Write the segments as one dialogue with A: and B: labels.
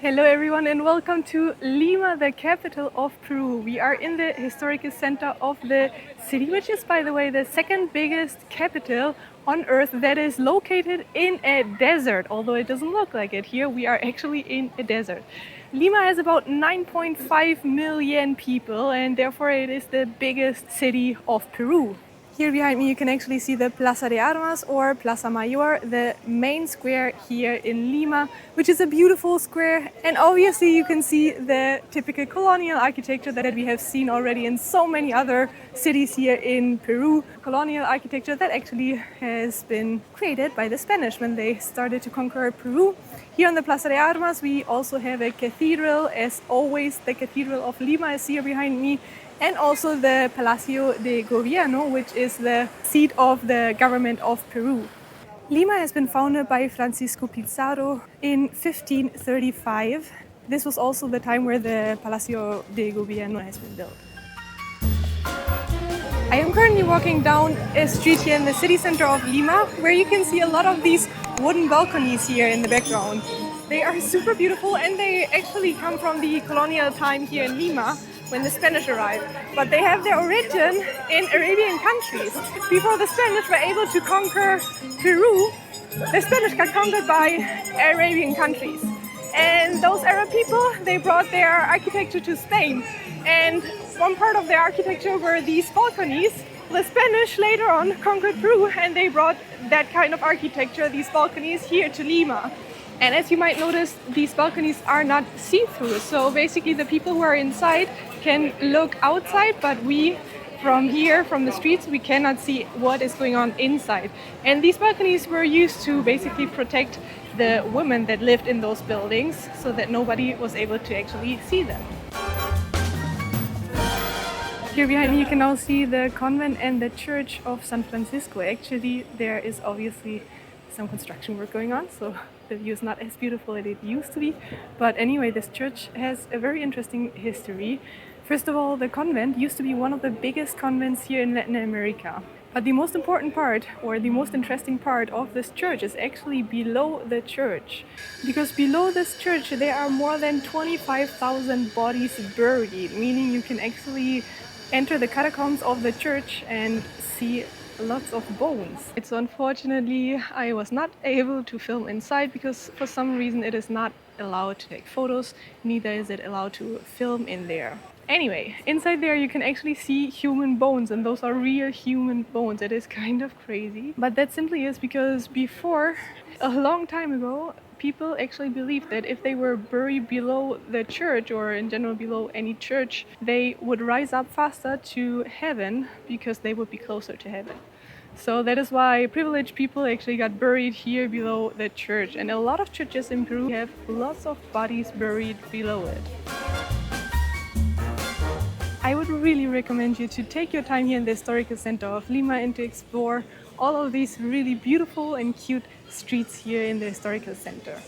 A: Hello everyone and welcome to Lima, the capital of Peru. We are in the historical center of the city, which is, by the way, the second biggest capital on earth that is located in a desert. Although it doesn't look like it here, we are actually in a desert. Lima has about 9.5 million people and therefore it is the biggest city of Peru. Here behind me you can actually see the Plaza de Armas or Plaza Mayor, the main square here in Lima, which is a beautiful square. And obviously you can see the typical colonial architecture that we have seen already in so many other cities here in Peru. Colonial architecture that actually has been created by the Spanish when they started to conquer Peru. Here on the Plaza de Armas we also have a cathedral. As always, the Cathedral of Lima is here behind me. And also the Palacio de Gobierno, which is the seat of the government of Peru. Lima has been founded by Francisco Pizarro in 1535. This was also the time where the Palacio de Gobierno has been built. I am currently walking down a street here in the city center of Lima, where you can see a lot of these wooden balconies here in the background. They are super beautiful and they actually come from the colonial time here in Lima, when the Spanish arrived, but they have their origin in Arabian countries. Before the Spanish were able to conquer Peru, the Spanish got conquered by Arabian countries. And those Arab people, they brought their architecture to Spain. And one part of their architecture were these balconies. The Spanish later on conquered Peru and they brought that kind of architecture, these balconies, here to Lima. And as you might notice, these balconies are not see-through. So basically the people who are inside can look outside, but we from here, from the streets, we cannot see what is going on inside. And these balconies were used to basically protect the women that lived in those buildings so that nobody was able to actually see them. Here behind me you can now see the convent and the church of San Francisco. Actually, there is obviously some construction work going on, so the view is not as beautiful as it used to be. But anyway, this church has a very interesting history. First of all, the convent used to be one of the biggest convents here in Latin America. But the most important part, or the most interesting part of this church is actually below the church. Because below this church there are more than 25,000 bodies buried, meaning you can actually enter the catacombs of the church and see lots of bones. So unfortunately I was not able to film inside because for some reason it is not allowed to take photos, neither is it allowed to film in there. Anyway, inside there you can actually see human bones, and those are real human bones. It is kind of crazy, but that simply is because before, a long time ago, people actually believed that if they were buried below the church, or in general below any church, they would rise up faster to heaven because they would be closer to heaven. So that is why privileged people actually got buried here below the church. And a lot of churches in Peru have lots of bodies buried below it. I would really recommend you to take your time here in the historical center of Lima and to explore all of these really beautiful and cute streets here in the historical center.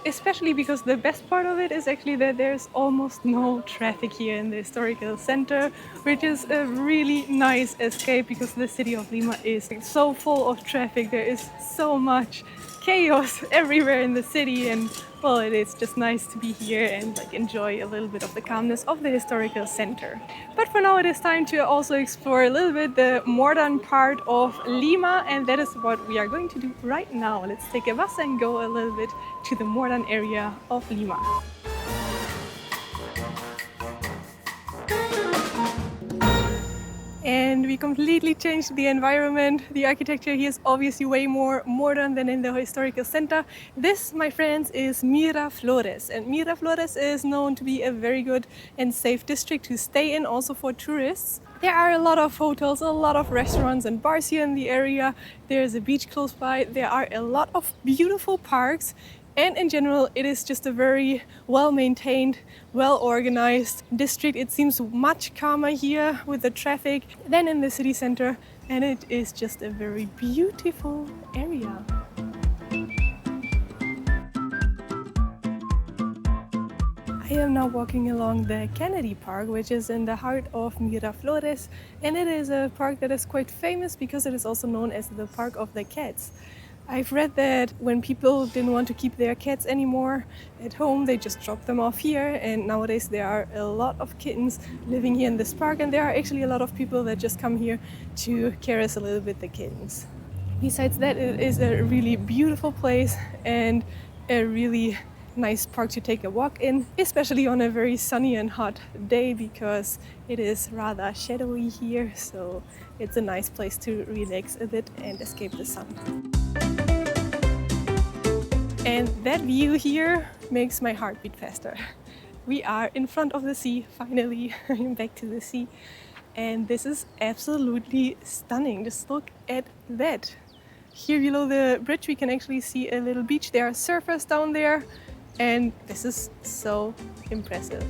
A: Especially because the best part of it is actually that there's almost no traffic here in the historical center, which is a really nice escape because the city of Lima is so full of traffic. There is so much chaos everywhere in the city, and well, it is just nice to be here and enjoy a little bit of the calmness of the historical center. But for now it is time to also explore a little bit the modern part of Lima, and that is what we are going to do right now. Let's take a bus and go a little bit to the modern area of Lima. And we completely changed the environment. The architecture here is obviously way more modern than in the historical center. This, my friends, is Miraflores. And Miraflores is known to be a very good and safe district to stay in, also for tourists. There are a lot of hotels, a lot of restaurants and bars here in the area. There's a beach close by. There are a lot of beautiful parks. And in general, it is just a very well-maintained, well-organized district. It seems much calmer here with the traffic than in the city center. And it is just a very beautiful area. I am now walking along the Kennedy Park, which is in the heart of Miraflores, and it is a park that is quite famous because it is also known as the Park of the Cats. I've read that when people didn't want to keep their cats anymore at home, they just dropped them off here, and nowadays there are a lot of kittens living here in this park, and there are actually a lot of people that just come here to caress a little bit the kittens. Besides that, it is a really beautiful place and a really nice park to take a walk in, especially on a very sunny and hot day because it is rather shadowy here, so it's a nice place to relax a bit and escape the sun. And that view here makes my heart beat faster. We are in front of the sea, finally. I'm back to the sea. And this is absolutely stunning. Just look at that. Here below the bridge we can actually see a little beach. There are surfers down there. And this is so impressive.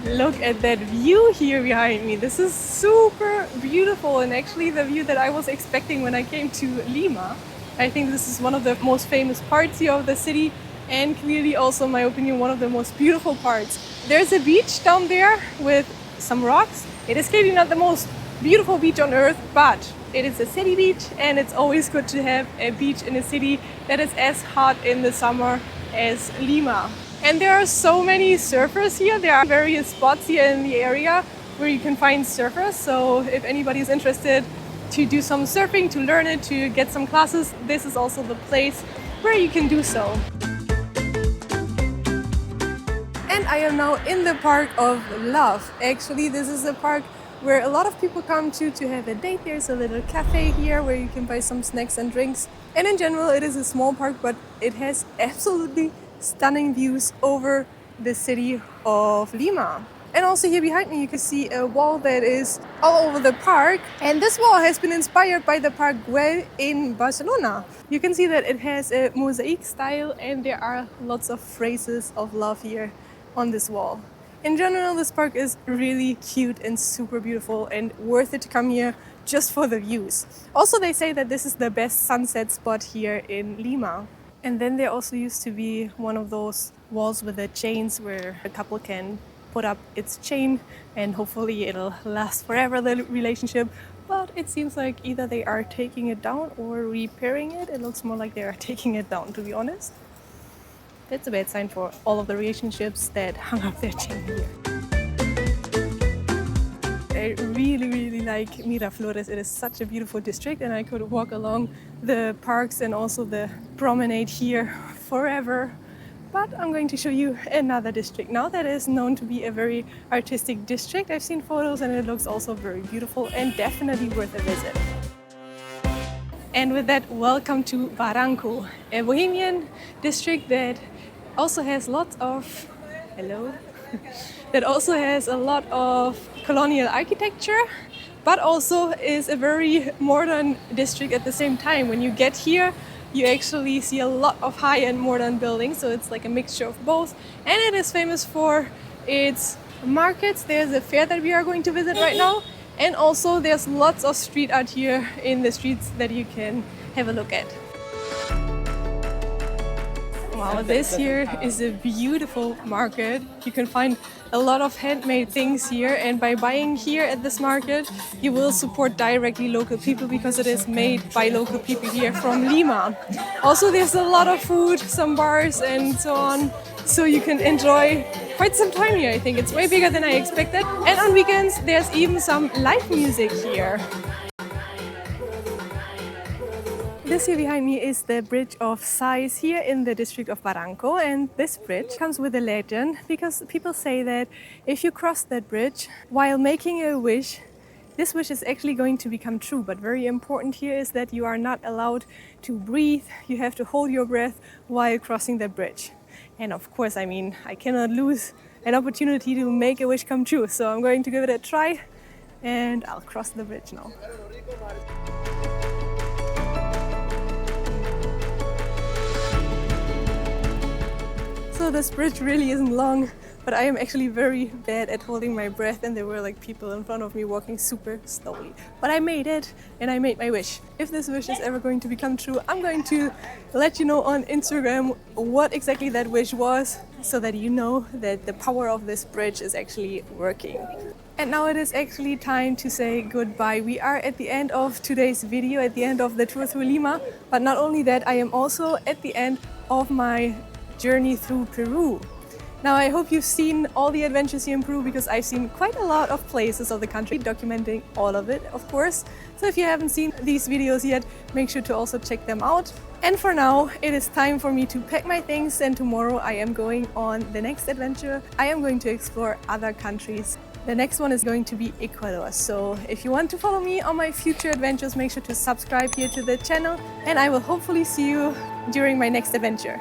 A: Look at that view here behind me. This is super beautiful and actually the view that I was expecting when I came to Lima. I think this is one of the most famous parts here of the city and clearly also, in my opinion, one of the most beautiful parts. There's a beach down there with some rocks. It is clearly not the most beautiful beach on earth, but it is a city beach and it's always good to have a beach in a city that is as hot in the summer as Lima. And there are so many surfers here. There are various spots here in the area where you can find surfers. So if anybody is interested to do some surfing, to learn it, to get some classes, this is also the place where you can do so. And I am now in the Park of Love. Actually, this is a park where a lot of people come to have a date. There's a little cafe here where you can buy some snacks and drinks. And in general, it is a small park, but it has absolutely stunning views over the city of Lima. And also here behind me you can see a wall that is all over the park, and this wall has been inspired by the Park Güell in Barcelona. You can see that it has a mosaic style and there are lots of phrases of love here on this wall. In general, this park is really cute and super beautiful and worth it to come here just for the views. Also, they say that this is the best sunset spot here in Lima. And then there also used to be one of those walls with the chains where a couple can put up its chain and hopefully it'll last forever, the relationship. But it seems like either they are taking it down or repairing it. It looks more like they are taking it down, to be honest. That's a bad sign for all of the relationships that hung up their chain here. I really like Miraflores. It is such a beautiful district and I could walk along the parks and also the promenade here forever. But I'm going to show you another district now that is known to be a very artistic district. I've seen photos and it looks also very beautiful and definitely worth a visit. And with that, welcome to Barranco, a Bohemian district that also has lots of that also has a lot of colonial architecture, but also is a very modern district at the same time. When you get here, you actually see a lot of high-end modern buildings, so it's like a mixture of both. And it is famous for its markets. There's a fair that we are going to visit right now, and also there's lots of street art here in the streets that you can have a look at. Wow, this here is a beautiful market. You can find a lot of handmade things here, and by buying here at this market you will support directly local people because it is made by local people here from Lima. Also, there's a lot of food, some bars and so on, so you can enjoy quite some time here. I think it's way bigger than I expected, and on weekends there's even some live music here. This here behind me is the Bridge of Sighs here in the district of Barranco, and this bridge comes with a legend because people say that if you cross that bridge while making a wish, this wish is actually going to become true. But very important here is that you are not allowed to breathe. You have to hold your breath while crossing the bridge. And of course, I mean, I cannot lose an opportunity to make a wish come true. So I'm going to give it a try and I'll cross the bridge now. So this bridge really isn't long, but I am actually very bad at holding my breath, and there were like people in front of me walking super slowly. But I made it, and I made my wish. If this wish is ever going to become true, I'm going to let you know on Instagram what exactly that wish was, so that you know that the power of this bridge is actually working. And now it is actually time to say goodbye. We are at the end of today's video, at the end of the tour through Lima. But not only that, I am also at the end of my journey through Peru. Now I hope you've seen all the adventures here in Peru, because I've seen quite a lot of places of the country, documenting all of it, of course. So if you haven't seen these videos yet, make sure to also check them out. And for now, it is time for me to pack my things, and tomorrow I am going on the next adventure. I am going to explore other countries. The next one is going to be Ecuador. So if you want to follow me on my future adventures, make sure to subscribe here to the channel, and I will hopefully see you during my next adventure.